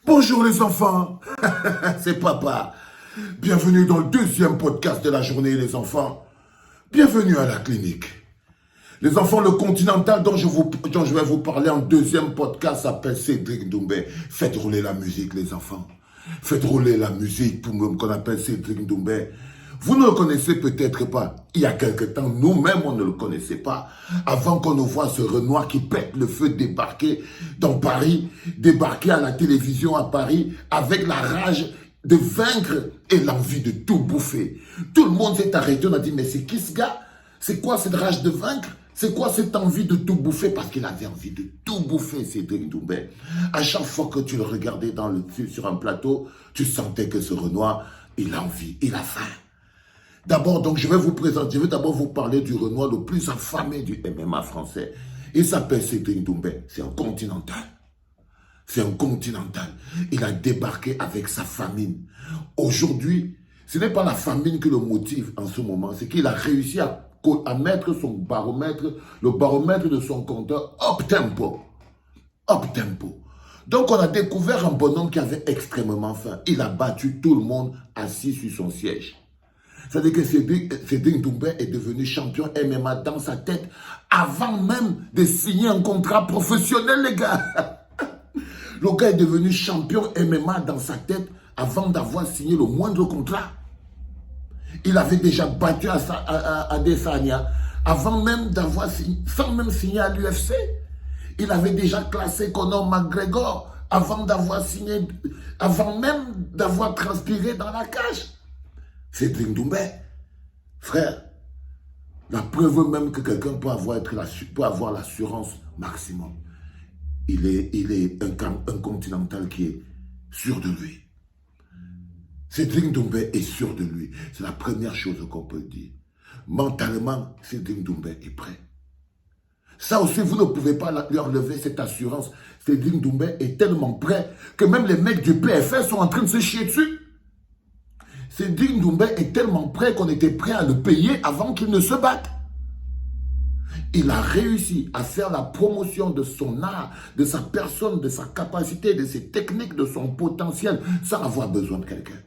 Bonjour les enfants, c'est papa. Bienvenue dans le deuxième podcast de la journée les enfants. Bienvenue à la clinique. Les enfants, le continental dont je vais vous parler en deuxième podcast s'appelle Cédric Doumbé. Faites rouler la musique les enfants. Faites rouler la musique pour qu'on appelle Cédric Doumbé. Vous ne le connaissez peut-être pas. Il y a quelque temps, nous-mêmes, on ne le connaissait pas. Avant qu'on nous voit ce Renoir qui pète le feu débarquer dans Paris, débarquer à la télévision à Paris avec la rage de vaincre et l'envie de tout bouffer. Tout le monde s'est arrêté, on a dit, mais c'est qui ce gars? C'est quoi cette rage de vaincre? C'est quoi cette envie de tout bouffer? Parce qu'il avait envie de tout bouffer, Cédric Doumbé. À chaque fois que tu le regardais sur un plateau, tu sentais que ce Renoir, il a envie, il a faim. D'abord, donc, je vais d'abord vous parler du Renoir le plus affamé du MMA français. Il s'appelle Cédric Doumbé. C'est un continental. C'est un continental. Il a débarqué avec sa famine. Aujourd'hui, ce n'est pas la famine qui le motive en ce moment. C'est qu'il a réussi à mettre son baromètre, le baromètre de son compteur up tempo. Up tempo. Donc, on a découvert un bonhomme qui avait extrêmement faim. Il a battu tout le monde assis sur son siège. C'est-à-dire que Cédric Doumbé est devenu champion MMA dans sa tête avant même de signer un contrat professionnel, les gars. Le gars est devenu champion MMA dans sa tête avant d'avoir signé le moindre contrat. Il avait déjà battu Adesanya avant même d'avoir signé, sans même signer à l'UFC. Il avait déjà classé Conor McGregor avant d'avoir signé, avant même d'avoir transpiré dans la cage. Cédric Doumbé, frère, la preuve même que quelqu'un peut avoir l'assurance maximum. Il est un continental qui est sûr de lui. Cédric Doumbé est sûr de lui. C'est la première chose qu'on peut dire. Mentalement, Cédric Doumbé est prêt. Ça aussi, vous ne pouvez pas lui enlever cette assurance. Cédric Doumbé est tellement prêt que même les mecs du PFL sont en train de se chier dessus. Cédric Doumbé est tellement prêt qu'on était prêt à le payer avant qu'il ne se batte. Il a réussi à faire la promotion de son art, de sa personne, de sa capacité, de ses techniques, de son potentiel, sans avoir besoin de quelqu'un.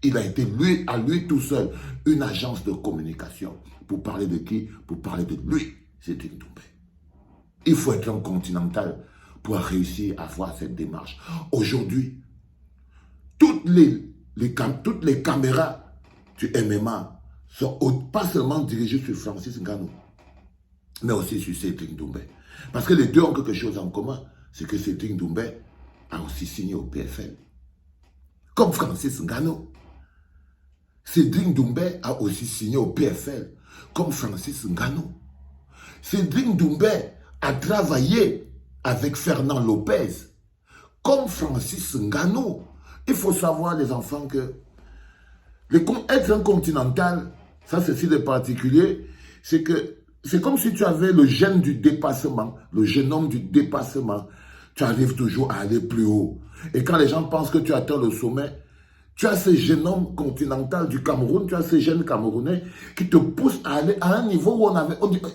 Il a été à lui tout seul une agence de communication. Pour parler de qui? Pour parler de lui, Cédric Doumbé. Il faut être un continental pour réussir à faire cette démarche. Aujourd'hui, toutes les caméras du MMA sont pas seulement dirigées sur Francis Ngannou, mais aussi sur Cédric Doumbé. Parce que les deux ont quelque chose en commun, c'est que Cédric Doumbé a aussi signé au PFL. Comme Francis Ngannou. Cédric Doumbé a aussi signé au PFL, comme Francis Ngannou. Cédric Doumbé a travaillé avec Fernand Lopez, comme Francis Ngannou. Il faut savoir, les enfants, que être un continental, ça c'est si de particulier, c'est que c'est comme si tu avais le gène du dépassement, le génome du dépassement. Tu arrives toujours à aller plus haut. Et quand les gens pensent que tu atteins le sommet, tu as ce génome continental du Cameroun, tu as ce gène camerounais qui te pousse à aller à un niveau où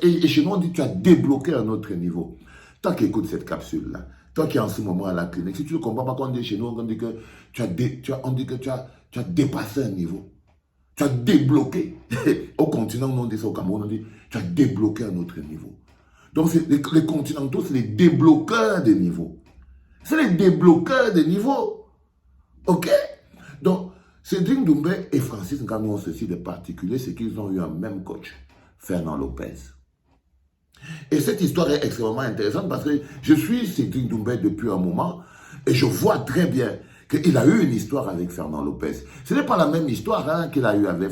et chez nous on dit que tu as débloqué un autre niveau. Toi qui écoutes cette capsule-là, toi qui es en ce moment à la clinique, si tu ne comprends pas qu'on dit chez nous, on dit que tu as dépassé un niveau. Tu as débloqué. Au continent, on dit ça, au Cameroun, on dit tu as débloqué un autre niveau. Donc les continentaux, c'est les débloqueurs des niveaux. C'est les débloqueurs des niveaux. Ok? Donc, Cédric Doumbé et Francis Ngannou ont ceci de particulier, c'est qu'ils ont eu un même coach, Fernand Lopez. Et cette histoire est extrêmement intéressante parce que je suis Cédric Doumbé depuis un moment et je vois très bien qu'il a eu une histoire avec Fernand Lopez. Ce n'est pas la même histoire qu'il a eu avec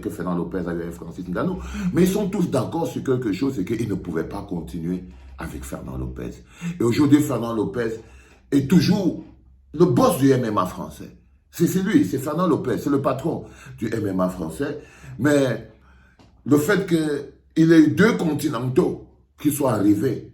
que Fernand Lopez avait avec Francis Ngannou, mais ils sont tous d'accord sur quelque chose, c'est qu'ils ne pouvaient pas continuer avec Fernand Lopez. Et aujourd'hui, Fernand Lopez est toujours le boss du MMA français. C'est lui, c'est Fernand Lopez, c'est le patron du MMA français. Mais le fait qu'il ait eu deux continentaux qui soient arrivés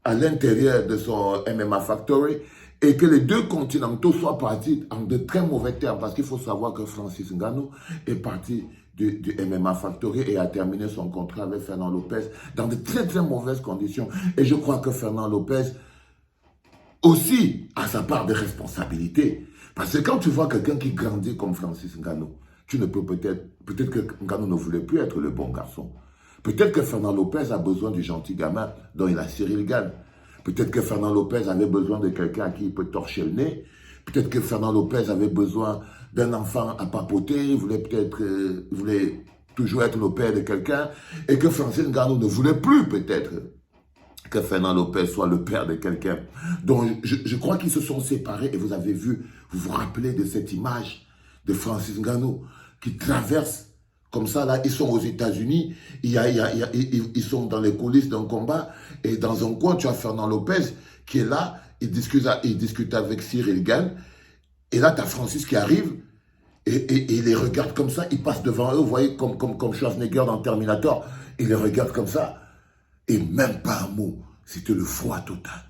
à l'intérieur de son MMA Factory et que les deux continentaux soient partis en de très mauvais termes, parce qu'il faut savoir que Francis Ngannou est parti du MMA Factory et a terminé son contrat avec Fernand Lopez dans de très très mauvaises conditions. Et je crois que Fernand Lopez aussi a sa part de responsabilité. Parce que quand tu vois quelqu'un qui grandit comme Francis Ngannou, tu ne peux peut-être que Ngannou ne voulait plus être le bon garçon. Peut-être que Fernand Lopez a besoin du gentil gamin dont il a Cyril Gane. Peut-être que Fernand Lopez avait besoin de quelqu'un à qui il peut torcher le nez. Peut-être que Fernand Lopez avait besoin d'un enfant à papoter. Il voulait toujours être le père de quelqu'un. Et que Francis Ngannou ne voulait plus peut-être que Fernand Lopez soit le père de quelqu'un. Donc je crois qu'ils se sont séparés et vous avez vu, vous vous rappelez de cette image de Francis Ngannou qui traverse comme ça, là, ils sont aux États-Unis, ils sont dans les coulisses d'un combat, et dans un coin, tu as Fernand Lopez qui est là, il discute avec Cyril Gane, et là, tu as Francis qui arrive, et il les regarde comme ça, il passe devant eux, vous voyez, comme Schwarzenegger dans Terminator, il les regarde comme ça, et même pas un mot, c'était le froid total.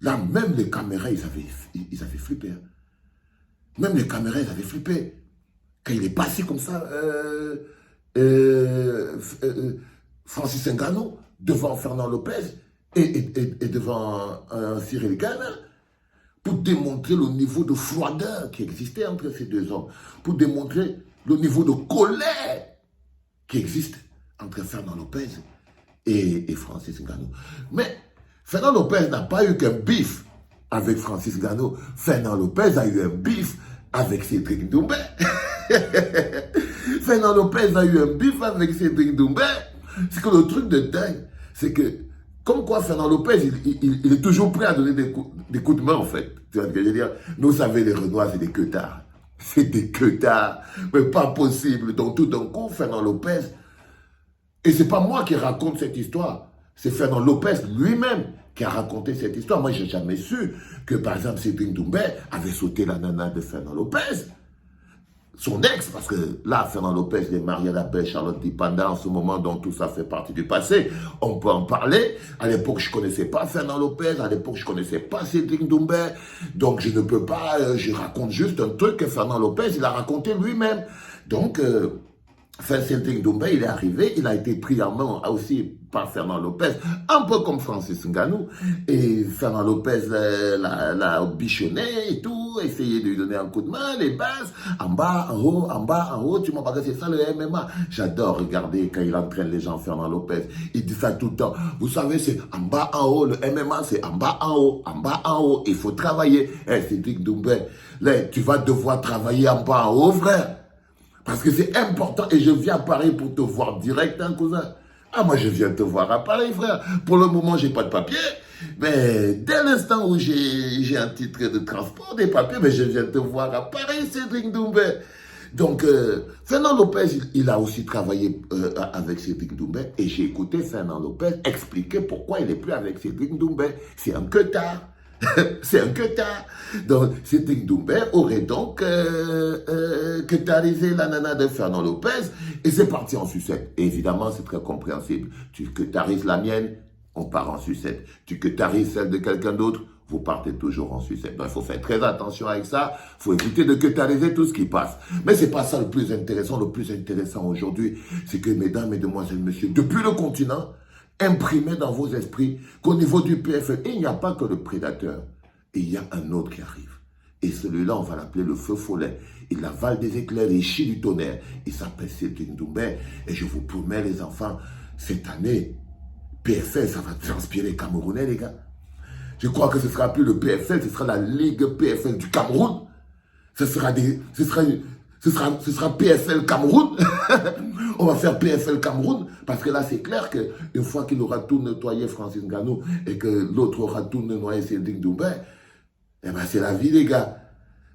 Là, même les caméras, ils avaient flippé. Hein. Même les caméras, ils avaient flippé. Quand il est passé comme ça, Francis Ngannou, devant Fernand Lopez et devant Cyril Gane, pour démontrer le niveau de froideur qui existait entre ces deux hommes, pour démontrer le niveau de colère qui existe entre Fernand Lopez et Francis Ngannou. Mais Fernand Lopez n'a pas eu qu'un bif avec Francis Ngannou. Fernand Lopez a eu un bif avec Cédric Doumbé. Fernand Lopez a eu un bif avec Cédric Doumbé. C'est que le truc de dingue, c'est que, comme quoi Fernand Lopez, il est toujours prêt à donner des coups de main, en fait. Tu vois ce que je veux dire? Nous, vous savez, les Renois, c'est des queutards. C'est des queutards. Mais pas possible. Donc, tout d'un coup, Fernand Lopez, et c'est pas moi qui raconte cette histoire, c'est Fernand Lopez lui-même qui a raconté cette histoire. Moi, j'ai jamais su que, par exemple, Cédric Doumbé avait sauté la nana de Fernand Lopez. Son ex, parce que là, Fernand Lopez est marié à la belle Charlotte Dipanda en ce moment, donc tout ça fait partie du passé. On peut en parler. À l'époque, je ne connaissais pas Fernand Lopez. À l'époque, je ne connaissais pas Cédric Doumbé. Donc, je ne peux pas, je raconte juste un truc que Fernand Lopez, il a raconté lui-même. Donc, Cédric Doumbé, il est arrivé, il a été pris en main aussi par Fernand Lopez, un peu comme Francis Ngannou. Et Fernand Lopez l'a bichonné et tout, essayé de lui donner un coup de main, les bases, en bas, en haut, tu m'as pas dit, c'est ça le MMA. J'adore regarder quand il entraîne les gens, Fernand Lopez. Il dit ça tout le temps. Vous savez, c'est en bas, en haut, le MMA, c'est en bas, en haut, en bas, en haut. Il faut travailler. Cédric Doumbé, là, tu vas devoir travailler en bas, en haut, frère. Parce que c'est important et je viens à Paris pour te voir direct, hein, cousin. Ah, moi, je viens te voir à Paris, frère. Pour le moment, j'ai pas de papier. Mais dès l'instant où j'ai un titre de transport, des papiers, mais je viens te voir à Paris, Cédric Doumbé. Donc, Fernand Lopez, il a aussi travaillé avec Cédric Doumbé. Et j'ai écouté Fernand Lopez expliquer pourquoi il n'est plus avec Cédric Doumbé. C'est un queutard. C'est un queutard. Donc, Cédric Doumbé aurait donc queutarisé la nana de Fernand Lopez et c'est parti en sucette. Et évidemment, c'est très compréhensible. Tu queutarises la mienne, on part en sucette. Tu queutarises celle de quelqu'un d'autre, vous partez toujours en sucette. Donc, il faut faire très attention avec ça. Il faut éviter de queutariser tout ce qui passe. Mais c'est pas ça le plus intéressant. Le plus intéressant aujourd'hui, c'est que, mesdames, mesdemoiselles, messieurs, depuis le continent, imprimez dans vos esprits qu'au niveau du PFL, il n'y a pas que le prédateur. Il y a un autre qui arrive. Et celui-là, on va l'appeler le feu follet. Il avale des éclairs et chie du tonnerre. Il s'appelle Cédric Doumbé. Et je vous promets, les enfants, cette année, PFL, ça va transpirer camerounais, les gars. Je crois que ce ne sera plus le PFL, ce sera la Ligue PFL du Cameroun. Ce sera PFL Cameroun. On va faire PFL Cameroun parce que là, c'est clair qu'une fois qu'il aura tout nettoyé Francis Ngannou et que l'autre aura tout nettoyé Cédric Doumbé, eh ben, c'est la vie, les gars.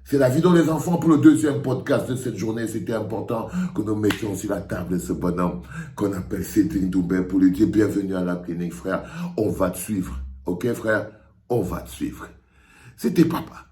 C'est la vie de les enfants. Pour le deuxième podcast de cette journée, c'était important que nous mettions sur la table ce bonhomme qu'on appelle Cédric Doumbé pour lui dire bienvenue à la clinique, frère. On va te suivre. Ok, frère? On va te suivre. C'était papa.